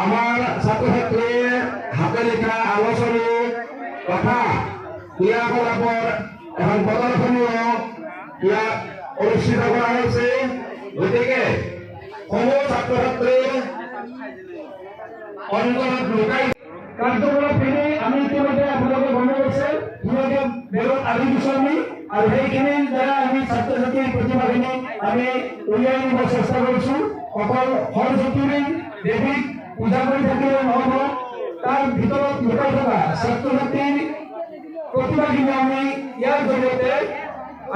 আমাৰ ছাত্ৰছাত্ৰীৰ হাতে লেখা আলোচনী তথা ক্ৰিয়াকলাপৰ এখন প্ৰদৰ্শনীও ইয়াত অনুষ্ঠিত কৰা হৈছে। গতিকে সমূহ ছাত্ৰ ছাত্ৰীৰ অন্তৰত লুকাই কাৰ্যকলাপখিনি আমি ইতিমধ্যে আপোনালোকে গম পাইছে, ইতিমধ্যে বেগত আদি বিচনী আৰু সেইখিনিৰ দ্বাৰা আমি ছাত্ৰ ছাত্ৰীৰ প্ৰতিভাখিনি আমি উলিয়াই নিব চেষ্টা কৰিছো। অকল সৰস্বতী দেৱীক পূজা কৰি থাকিলে নহ'ব, তাৰ ভিতৰত লুকাই থকা ছাত্ৰ ছাত্ৰীৰ প্ৰতিভাখিনি আমি ইয়াৰ জৰিয়তে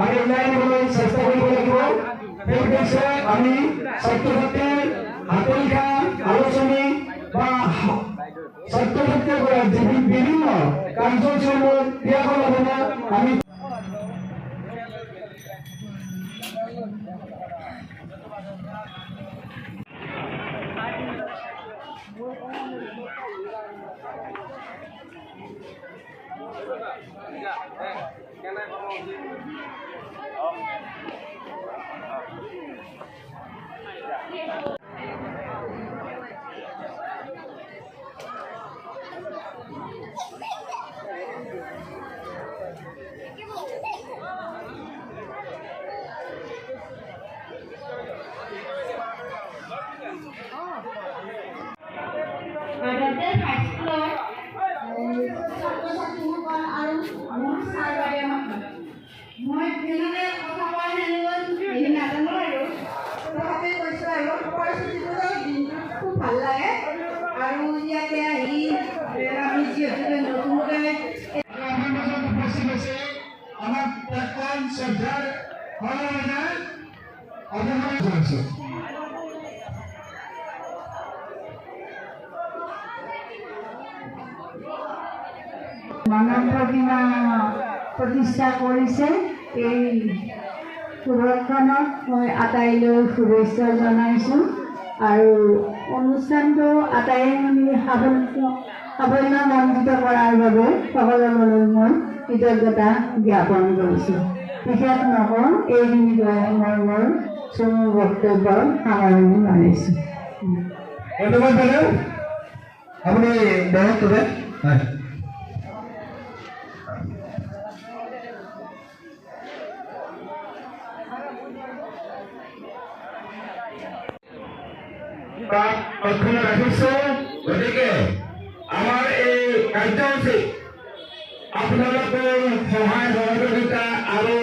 আমি উলিয়াই নিবলৈ চেষ্টা কৰিব লাগিব। সেই উদ্দেশ্যে আমি ছাত্ৰ ছাত্ৰীৰ হাতে লিখা আলোচনী বা ছাত্ৰ ছাত্ৰীৰ পৰা বিভিন্ন কাৰ্যসূচীসমূহ ক্ৰিয়াকলাপসমূহ আমি ভাল লাগে আৰু ইয়াতে আহি আমি যিহেতু নতুনকৈ উপস্থিত আছে আমাৰ প্ৰাক্তন শ্ৰদ্ধাৰ মানৱ প্ৰতিমা প্ৰতিষ্ঠা কৰিছে। এই সুৰক্ষণক মই আটাইলৈ শুভেচ্ছা জনাইছোঁ আৰু অনুষ্ঠানটো আটাই সাফল্যমণ্ডিত কৰাৰ বাবে সকলোলৈ মই কৃতজ্ঞতা জ্ঞাপন কৰিছোঁ। বিশেষ নকওঁ, এইখিনিকৈ মই মোৰ চমু বক্তব্য সামৰণি মাৰিছোঁ। ধন্যবাদ বাইদেউ, আপুনি বহুত অক্ষুণ্ণ ৰাখিছো। গতিকে আমাৰ এই কাৰ্যসূচী আপোনালোকৰ সহায় সহযোগিতা আৰু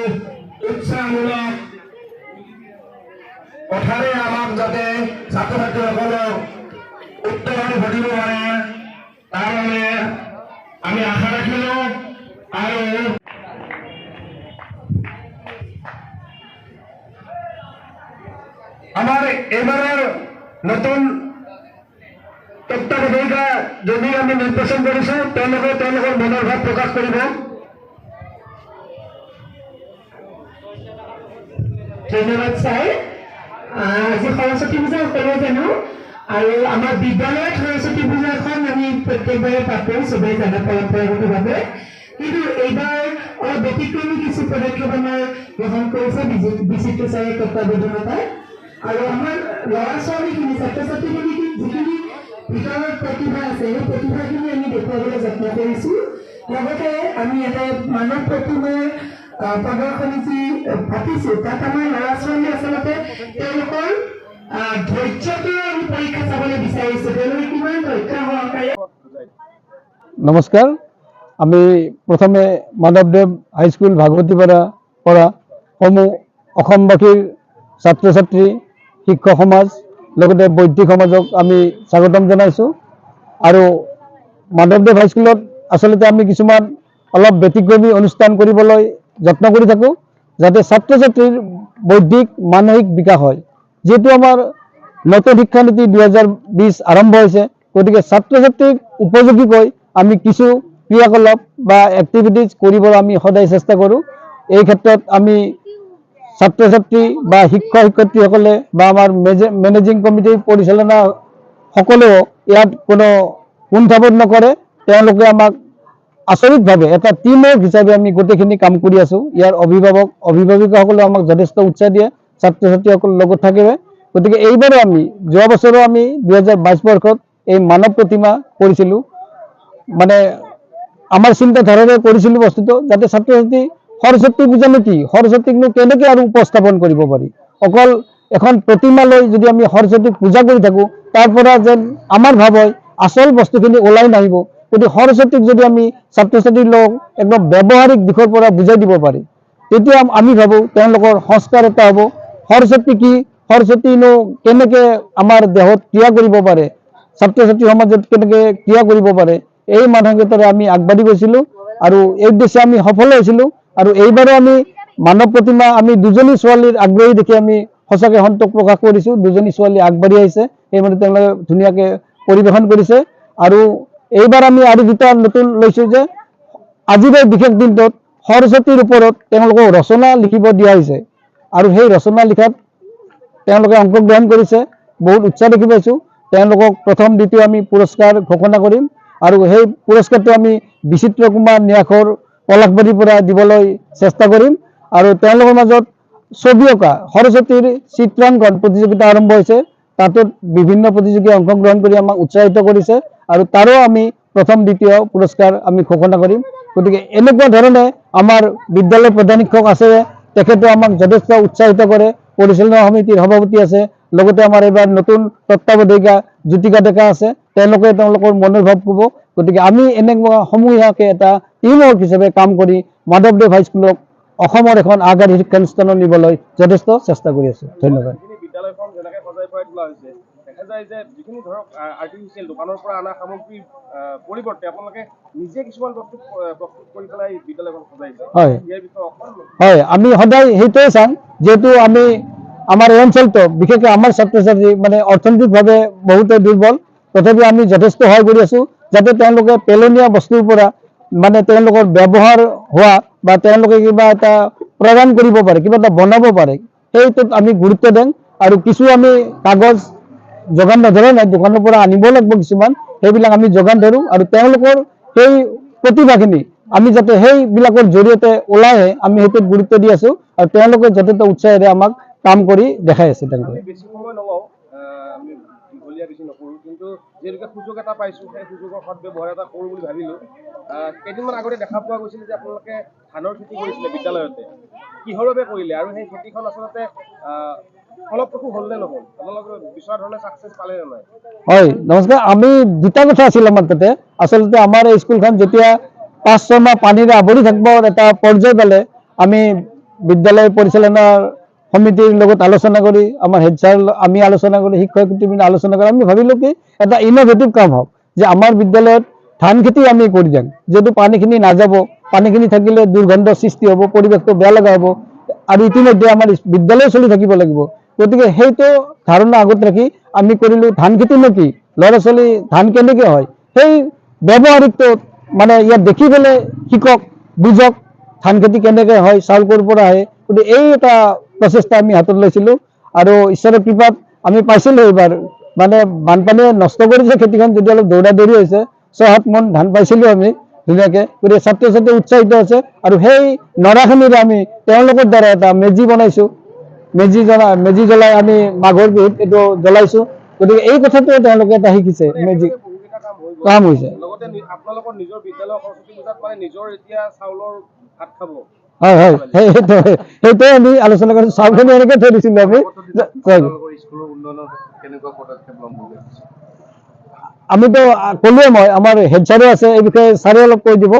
উৎসাহমূলক কথাৰে আমাক যাতে ছাত্ৰ ছাত্ৰীসকলক উত্তৰণ ঘটিব পাৰে তাৰ বাবে আমি আশা ৰাখিলো। আৰু আমাৰ এইবাৰৰ নতুন তত্ত্বাৱধায়িকা যদি আমি নিৰ্বাচন কৰিছো, তেওঁলোকৰ মনৰ ভাৱ প্ৰকাশ কৰিব। ধন্যবাদ ছাৰ। আজি সৰস্বতী পূজা সকলোৱে জানো আৰু আমাৰ বিদ্যালয়ত সৰস্বতী পূজাখন আমি প্ৰত্যেকবাৰে পাতোঁ, চবেই জানে পৰম্পৰাগতভাৱে। কিন্তু এইবাৰ অলপ ব্যতিক্ৰমী কিছু পদক্ষেপ আমাৰ গ্ৰহণ কৰিছে বিচিত্ৰ ছাৰে তত্ত্বাৱধানতাত। আৰু আমাৰ ল'ৰা ছোৱালীখিনি ছাত্ৰ ছাত্ৰীখিনি যিখিনি ভিতৰত প্ৰতিভা আছে, সেই প্ৰতিভাখিনি আমি দেখুৱাবলৈ যত্ন কৰিছোঁ। লগতে আমি এটা মানৱ প্ৰতিমাৰ প্ৰদৰ্শনী যি পাতিছোঁ, তাত আমাৰ ল'ৰা ছোৱালী আচলতে তেওঁলোকৰ ধৈৰ্যটো আমি পৰীক্ষা চাবলৈ বিচাৰিছোঁ, তেওঁলোকে কিমান ধৈৰ্য সহকাৰে। নমস্কাৰ। আমি প্ৰথমে মাধৱদেৱ হাইস্কুল ভাগৱতীপাৰা পৰা সমূহ অসমবাসীৰ ছাত্ৰ ছাত্ৰী শিক্ষক সমাজ লগতে বৈদিক সমাজক আমি স্বাগতম জনাইছোঁ আৰু মাধৱদেৱ হাইস্কুলত আচলতে আমি কিছুমান অলপ ব্যতিক্ৰমী অনুষ্ঠান কৰিবলৈ যত্ন কৰি থাকোঁ যাতে ছাত্ৰ ছাত্ৰীৰ বৌদ্ধিক মানসিক বিকাশ হয় যিহেতু আমাৰ নতুন শিক্ষানীতি 2020 আৰম্ভ হৈছে গতিকে ছাত্ৰ ছাত্ৰীক উপযোগীকৈ আমি কিছু ক্ৰিয়াকলাপ বা এক্টিভিটিজ কৰিবলৈ আমি সদায় চেষ্টা কৰোঁ এই ক্ষেত্ৰত আমি ছাত্ৰ ছাত্ৰী বা শিক্ষক শিক্ষয়িত্ৰীসকলে বা আমাৰ মেনেজিং কমিটিৰ পৰিচালনা সকলেও ইয়াত কোনো কুণ্ঠাবোধ নকৰে তেওঁলোকে আমাক আচৰিতভাৱে এটা টিম ৱৰ্ক হিচাপে আমি গোটেইখিনি কাম কৰি আছোঁ ইয়াৰ অভিভাৱিকাসকলে আমাক যথেষ্ট উৎসাহ দিয়ে ছাত্ৰ ছাত্ৰীসকলৰ লগত থাকিবে গতিকে এইবাৰো আমি যোৱা বছৰো আমি 2022 বৰ্ষত এই মানৱ প্ৰতিমা কৰিছিলোঁ মানে আমাৰ চিন্তাধাৰাৰে কৰিছিলোঁ বস্তুটো যাতে ছাত্ৰ ছাত্ৰী সৰস্বতী পূজানো কি সৰস্বতীকনো কেনেকৈ আৰু উপস্থাপন কৰিব পাৰি অকল এখন প্ৰতিমা লৈ যদি আমি সৰস্বতীক পূজা কৰি থাকোঁ তাৰ পৰা যেন আমাৰ ভাৱ হয় আচল বস্তুখিনি ওলাই নাহিব গতিকে সৰস্বতীক যদি আমি ছাত্ৰ ছাত্ৰীৰ লগ একদম ব্যৱহাৰিক দিশৰ পৰা বুজাই দিব পাৰি তেতিয়া আমি ভাবোঁ তেওঁলোকৰ সংস্কাৰ এটা হ'ব সৰস্বতী কি সৰস্বতীনো কেনেকৈ আমাৰ দেহত ক্ৰিয়া কৰিব পাৰে ছাত্ৰ ছাত্ৰী সমাজত কেনেকৈ ক্ৰিয়া কৰিব পাৰে এই মানসিকতাৰে আমি আগবাঢ়ি গৈছিলোঁ আৰু এই উদ্দেশ্যে আমি সফল হৈছিলোঁ আৰু এইবাৰো আমি মানৱ প্ৰতিমা আমি দুজনী ছোৱালীৰ আগ্ৰহী দেখি আমি সঁচাকৈ সন্তোষ প্ৰকাশ কৰিছোঁ দুজনী ছোৱালী আগবাঢ়ি আহিছে সেইমতে তেওঁলোকে ধুনীয়াকৈ পৰিৱেশন কৰিছে আৰু এইবাৰ আমি আৰু দুটা নতুন লৈছোঁ যে আজিৰ এই বিশেষ দিনটোত সৰস্বতীৰ ওপৰত তেওঁলোকক ৰচনা লিখিব দিয়া হৈছে আৰু সেই ৰচনা লিখাত তেওঁলোকে অংশগ্ৰহণ কৰিছে বহুত উৎসাহ দেখি পাইছোঁ তেওঁলোকক প্ৰথম দ্বিতীয় আমি পুৰস্কাৰ ঘোষণা কৰিম আৰু সেই পুৰস্কাৰটো আমি বিচিত্ৰ কুমাৰ ন্যাসৰ পলাশবাৰীৰ পৰা দিবলৈ চেষ্টা কৰিম আৰু তেওঁলোকৰ মাজত ছবি অঁকা সৰস্বতীৰ চিত্ৰাংকন প্ৰতিযোগিতা আৰম্ভ হৈছে তাতো বিভিন্ন প্ৰতিযোগীয়ে অংশগ্ৰহণ কৰি আমাক উৎসাহিত কৰিছে আৰু তাৰো আমি প্ৰথম দ্বিতীয় পুৰস্কাৰ আমি ঘোষণা কৰিম গতিকে এনেকুৱা ধৰণে আমাৰ বিদ্যালয়ৰ প্ৰধান শিক্ষক আছে তেখেতে আমাক যথেষ্ট উৎসাহিত কৰে পৰিচালনা সমিতিৰ সভাপতি আছে লগতে আমাৰ এইবাৰ নতুন তত্ত্বাৱধায়িকা জ্যোতিকা ডেকা আছে তেওঁলোকে তেওঁলোকৰ মনৰ ভাৱ ক'ব গতিকে আমি এনেকুৱা সমূহীয়াকৈ এটা টিম ৱৰ্ক হিচাপে কাম কৰি মাধৱদেৱ হাইস্কুলক অসমৰ এখন আগশাৰীৰ শিক্ষানুষ্ঠানত নিবলৈ যথেষ্ট চেষ্টা কৰি আছোঁ ধন্যবাদ বিদ্যালয়খন যেনেকৈ সজাই পৰাই তোলা হৈছে দেখা যায় যে যিখিনি ধৰক আৰ্টিফিচিয়েল দোকানৰ পৰা অনা সামগ্ৰীৰ পৰিৱৰ্তে আপোনালোকে নিজে কিছুমান বস্তু প্ৰস্তুত কৰি পেলাই বিদ্যালয়খন সজাইছে হয় ইয়াৰ বিষয়ে অকণমান হয় আমি সদায় সেইটোৱে চাওঁ যিহেতু আমি আমাৰ এই অঞ্চলটো বিশেষকৈ আমাৰ ছাত্ৰ ছাত্ৰী মানে অৰ্থনৈতিকভাৱে বহুতে দুৰ্বল তথাপি আমি যথেষ্ট সহায় কৰি আছোঁ যাতে তেওঁলোকে পেলনীয়া বস্তুৰ পৰা মানে তেওঁলোকৰ ব্যৱহাৰ হোৱা বা তেওঁলোকে কিবা এটা প্ৰদান কৰিব পাৰে কিবা এটা বনাব পাৰে সেইটোত আমি গুৰুত্ব দিওঁ আৰু কিছু আমি কাগজ যোগান নধৰা নাই দোকানৰ পৰা আনিব লাগিব কিছুমান সেইবিলাক আমি যোগান ধৰোঁ আৰু তেওঁলোকৰ সেই প্ৰতিভাখিনি আমি যাতে সেইবিলাকৰ জৰিয়তে ওলাই আহে আমি সেইটোত গুৰুত্ব দি আছোঁ আৰু তেওঁলোকে যথেষ্ট উৎসাহেৰে আমাক কাম কৰি দেখাই আছে তেওঁলোকে আমি বেছি সময় নলওঁ আমি দীঘলীয়া বেছি নকৰোঁ কিন্তু যিহেতুকে সুযোগ এটা পাইছোঁ সেই সুযোগৰ সদব্যৱহাৰ এটা কৰোঁ বুলি ভাবিলোঁ কেইদিনমান আগতে দেখা পোৱা গৈছিলে যে আপোনালোকে ধানৰ খেতি কৰিছিলে বিদ্যালয়তে কিহৰ বাবে কৰিলে আৰু সেই খেতিখন আচলতে ফলপ্ৰসূ হ'ল নে নহ'ল আপোনালোকে বিচৰা ধৰণে ছাকচেছ পালে নে নাই হয় নমস্কাৰ আমি দুটা কথা আছিল আমাৰ তাতে আচলতে আমাৰ এই স্কুলখন যেতিয়া 5-6 মাহ পানীৰে আৱৰি থাকিব এটা পৰ্যায় পালে আমি বিদ্যালয় পৰিচালনাৰ সমিতিৰ লগত আলোচনা কৰি আমাৰ হেড ছাৰ আমি আলোচনা কৰি শিক্ষক শিক্ষয়িত্ৰীখিনি আলোচনা কৰি আমি ভাবিলোঁ কি এটা ইন'ভেটিভ কাম হওক যে আমাৰ বিদ্যালয়ত ধান খেতি আমি কৰি দিম যিহেতু পানীখিনি নাযাব পানীখিনি থাকিলে দুৰ্গন্ধ সৃষ্টি হ'ব পৰিৱেশটো বেয়া লগা হ'ব আৰু ইতিমধ্যে আমাৰ বিদ্যালয় চলি থাকিব লাগিব গতিকে সেইটো ধাৰণা আগত ৰাখি আমি কৰিলোঁ ধান খেতি নে কি ল'ৰা ছোৱালী ধান কেনেকৈ হয় সেই ব্যৱহাৰিকটো মানে ইয়াত দেখি পেলাই শিকক বুজক ধান খেতি কেনেকৈ হয় চাউল ক'ৰ পৰা আহে গতিকে এই এটা প্ৰচেষ্টা আমি হাতত লৈছিলোঁ আৰু ঈশ্বৰৰ কৃপাত আমি পাইছিলোঁ এইবাৰ মানে বানপানীয়ে নষ্ট কৰিছে খেতিখন যদি অলপ দৌৰা দৌৰি হৈছে 6-7 মোন ধান পাইছিলোঁ আমি ধুনীয়াকৈ গতিকে ছাত্ৰ ছাত্ৰী উৎসাহিত আছে আৰু সেই নৰাখিনিৰে আমি তেওঁলোকৰ দ্বাৰা এটা মেজি বনাইছোঁ মেজি জ্বলাই আমি মাঘৰ বিহুত এইটো জ্বলাইছোঁ গতিকে এই কথাটোৱে তেওঁলোকে এটা শিকিছে মেজি বহুকেইটা কাম হৈ গ'ল কাম হৈছে লগতে আপোনালোকৰ নিজৰ বিদ্যালয়ৰ সৰস্বতী পূজাত মানে নিজৰ এতিয়া চাউলৰ ভাত খাব হয় হয় সেইটোৱে আমি আলোচনা কৰিছোঁ চাউলখিনি এনেকৈ থৈ দিছিলোঁ আমি স্কুলৰ উন্নয়নৰ কেনেকুৱা পদক্ষেপ ল'ম বুলি আমিতো ক'লোৱে মই আমাৰ হেড ছাৰো আছে এই বিষয়ে ছাৰে অলপ কৈ দিব